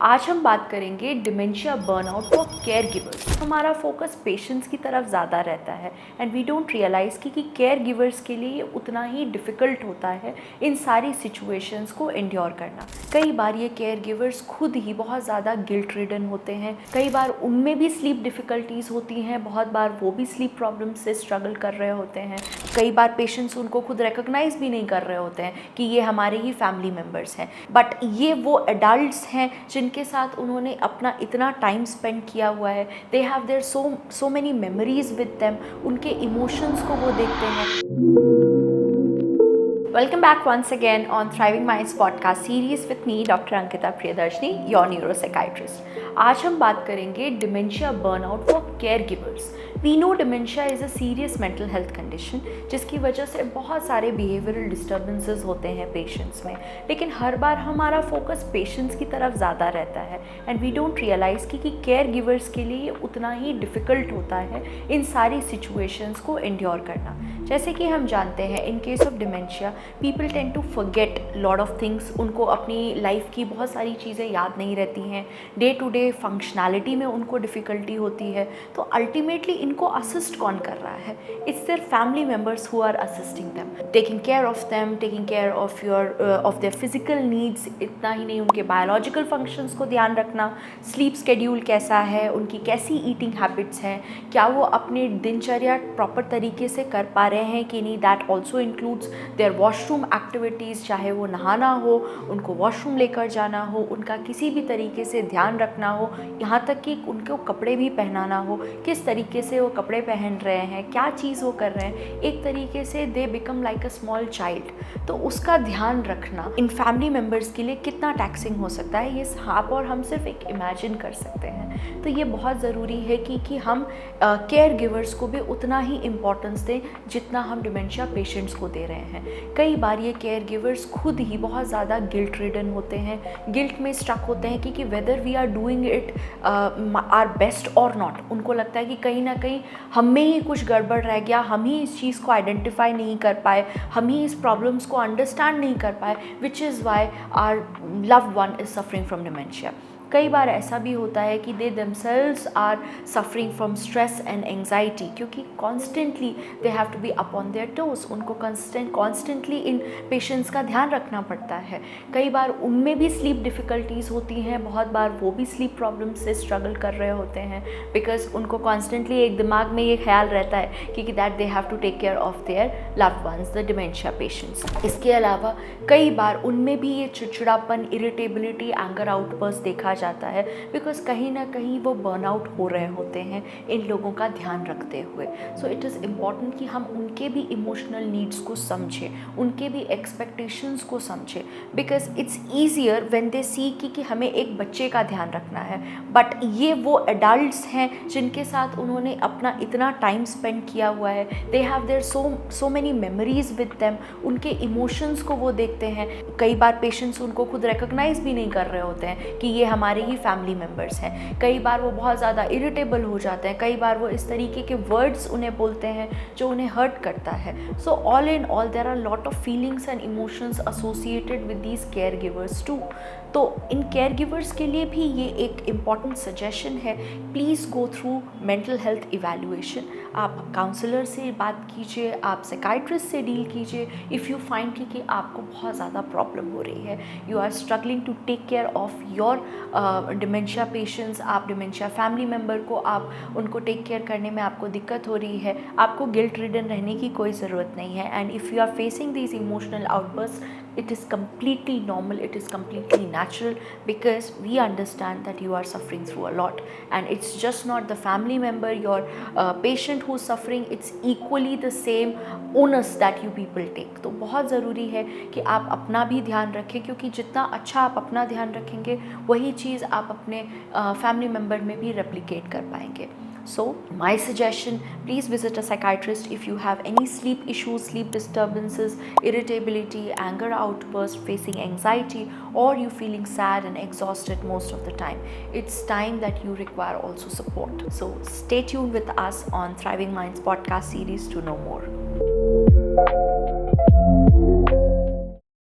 आज हम बात करेंगे dementia burnout for care givers. हमारा फोकस पेशेंट्स की तरफ ज़्यादा रहता है एंड वी डोंट रियलाइज़ कि केयर गिवर्स के लिए ये उतना ही डिफ़िकल्ट होता है इन सारी सिचुएशंस को एंड्योर करना। कई बार ये केयर गिवर्स खुद ही बहुत ज़्यादा गिल्ट रिडन होते हैं, कई बार उनमें भी स्लीप डिफ़िकल्टीज़ होती हैं, बहुत बार वो भी स्लीप प्रॉब्लम से स्ट्रगल कर रहे होते हैं। कई बार पेशेंट्स उनको खुद रिकॉग्नाइज़ भी नहीं कर रहे होते हैं कि ये हमारे ही फैमिली मेम्बर्स हैं, बट ये वो एडल्ट्स हैं जिनके साथ उन्होंने अपना इतना टाइम स्पेंड किया हुआ है। They have there so many memories with them, उनके इमोशंस को वो देखते हैं। Welcome back once again on Thriving Minds podcast series with me, Dr. Ankita Priyadarshini, your neuropsychiatrist. आज हम बात करेंगे dementia burnout for care givers. We know dementia is a serious mental health condition जिसकी वजह से बहुत सारे बिहेवियरल डिस्टर्बेंसेस होते हैं पेशेंट्स में, लेकिन हर बार हमारा फोकस पेशेंट्स की तरफ ज़्यादा रहता है एंड वी डोंट रियलाइज़ कि केयर गिवर्स के लिए उतना ही डिफ़िकल्ट होता है इन सारी सिचुएशंस को एंड्योर करना। जैसे कि हम जानते हैं in case of dementia people tend to forget lot of things. उनको अपनी लाइफ की बहुत सारी चीज़ें याद नहीं रहती हैं, डे टू डे फंक्शनैलिटी में उनको डिफ़िकल्टी होती है। तो अल्टीमेटली इनको असिस्ट कौन कर रहा है? It's their family members who are assisting them, taking care of them, taking care of their physical needs. इतना ही नहीं, उनके बायोलॉजिकल फंक्शंस को ध्यान रखना, स्लीप स्केड्यूल कैसा है, उनकी कैसी ईटिंग हैबिट्स हैं, क्या वो अपने दिनचर्या प्रॉपर तरीके से कर पा रहे हैं कि नहीं। That also includes their washroom activities, चाहे वो नहाना हो, उनको वॉशरूम लेकर जाना हो, उनका किसी भी तरीके से ध्यान रखना हो, यहाँ तक कि उनको कपड़े भी पहनाना हो, किस तरीके से वो कपड़े पहन रहे हैं, क्या चीज़ वो कर रहे हैं। एक तरीके से they become like a small child. तो उसका ध्यान रखना इन फैमिली मेम्बर्स के लिए कितना टैक्सिंग हो सकता है, ये आप और हम सिर्फ एक इमेजिन कर सकते हैं। तो ये बहुत ज़रूरी है कि हम केयर गिवर्स को भी उतना ही इम्पोर्टेंस दें जितना हम डिमेंशिया पेशेंट्स को दे रहे हैं। कई बार ये केयर गिवर्स खुद ही बहुत ज़्यादा गिल्ट रिडन होते हैं, गिल्ट में स्टक होते हैं कि whether we are doing it our best or not. उनको लगता है कि कहीं ना कहीं हम में ही कुछ गड़बड़ रह गया, हम ही इस चीज़ को आइडेंटिफाई नहीं कर पाए, हम ही इस प्रॉब्लम्स को अंडरस्टैंड नहीं कर पाए, which is why our loved one is suffering from dementia. कई बार ऐसा भी होता है कि they themselves are suffering from stress and anxiety, क्योंकि constantly they have to be up on their toes. उनको कॉन्स्टेंटली इन पेशेंट्स का ध्यान रखना पड़ता है। कई बार उनमें भी स्लीप डिफ़िकल्टीज़ होती हैं, बहुत बार वो भी स्लीप प्रॉब्लम से स्ट्रगल कर रहे होते हैं, बिकॉज उनको कॉन्स्टेंटली एक दिमाग में ये ख्याल रहता है कि that they have to take care of their loved ones, the dementia patients. इसके अलावा कई बार उनमें भी ये चिड़चिड़ापन, इरिटेबिलिटी, एंगर आउटबर्स्ट देखा जाता है, बिकॉज कहीं ना कहीं वो बर्नआउट हो रहे होते हैं इन लोगों का ध्यान रखते हुए। सो इट इज़ इम्पॉर्टेंट कि हम उनके भी इमोशनल नीड्स को समझें, उनके भी एक्सपेक्टेशंस को समझें, because it's easier when they see कि हमें एक बच्चे का ध्यान रखना है, बट ये वो एडल्ट्स हैं जिनके साथ उन्होंने अपना इतना टाइम स्पेंड किया हुआ है। They have there so many memories with them, उनके इमोशंस को वो देखते हैं। कई बार पेशेंट्स उनको खुद रिकॉग्नाइज भी नहीं कर रहे होते हैं कि ये हमारे ही फैमिली मेम्बर्स हैं। कई बार वो बहुत ज़्यादा इरिटेबल हो जाते हैं, कई बार वो इस तरीके के वर्ड्स उन्हें बोलते हैं जो उन्हें हर्ट करता है। So all in all there are lot of feelings and emotions associated with these care givers too. तो इन केयर गिवर्स के लिए भी ये एक इम्पॉर्टेंट सजेशन है, please go through mental health evaluation. आप काउंसलर से बात कीजिए, आप साइकाइट्रिस्ट से डील कीजिए इफ़ यू फाइंड कि आपको बहुत ज़्यादा प्रॉब्लम हो रही है, you are struggling to take care of your dementia patients. आप डिमेंशिया फैमिली मेम्बर को आप उनको टेक केयर करने में आपको दिक्कत हो रही है, आपको गिल्ट रिडन रहने की कोई ज़रूरत नहीं है। And if you are facing these emotional outburst, it is completely normal, it is completely natural, because we understand that you are suffering through a lot, and it's just not the family member, your patient who's suffering, it's equally the same onus that you people take. तो बहुत ज़रूरी है कि आप अपना भी ध्यान रखें, क्योंकि जितना अच्छा आप अपना ध्यान रखेंगे वही चीज़ आप अपने फैमिली मेम्बर में भी रेप्लिकेट कर पाएंगे। So my suggestion, please visit a psychiatrist if you have any sleep issues, sleep disturbances, irritability, anger outburst, facing anxiety, or you feeling sad and exhausted most of the time. It's time that you require also support. So stay tuned with us on Thriving Minds podcast series to know more.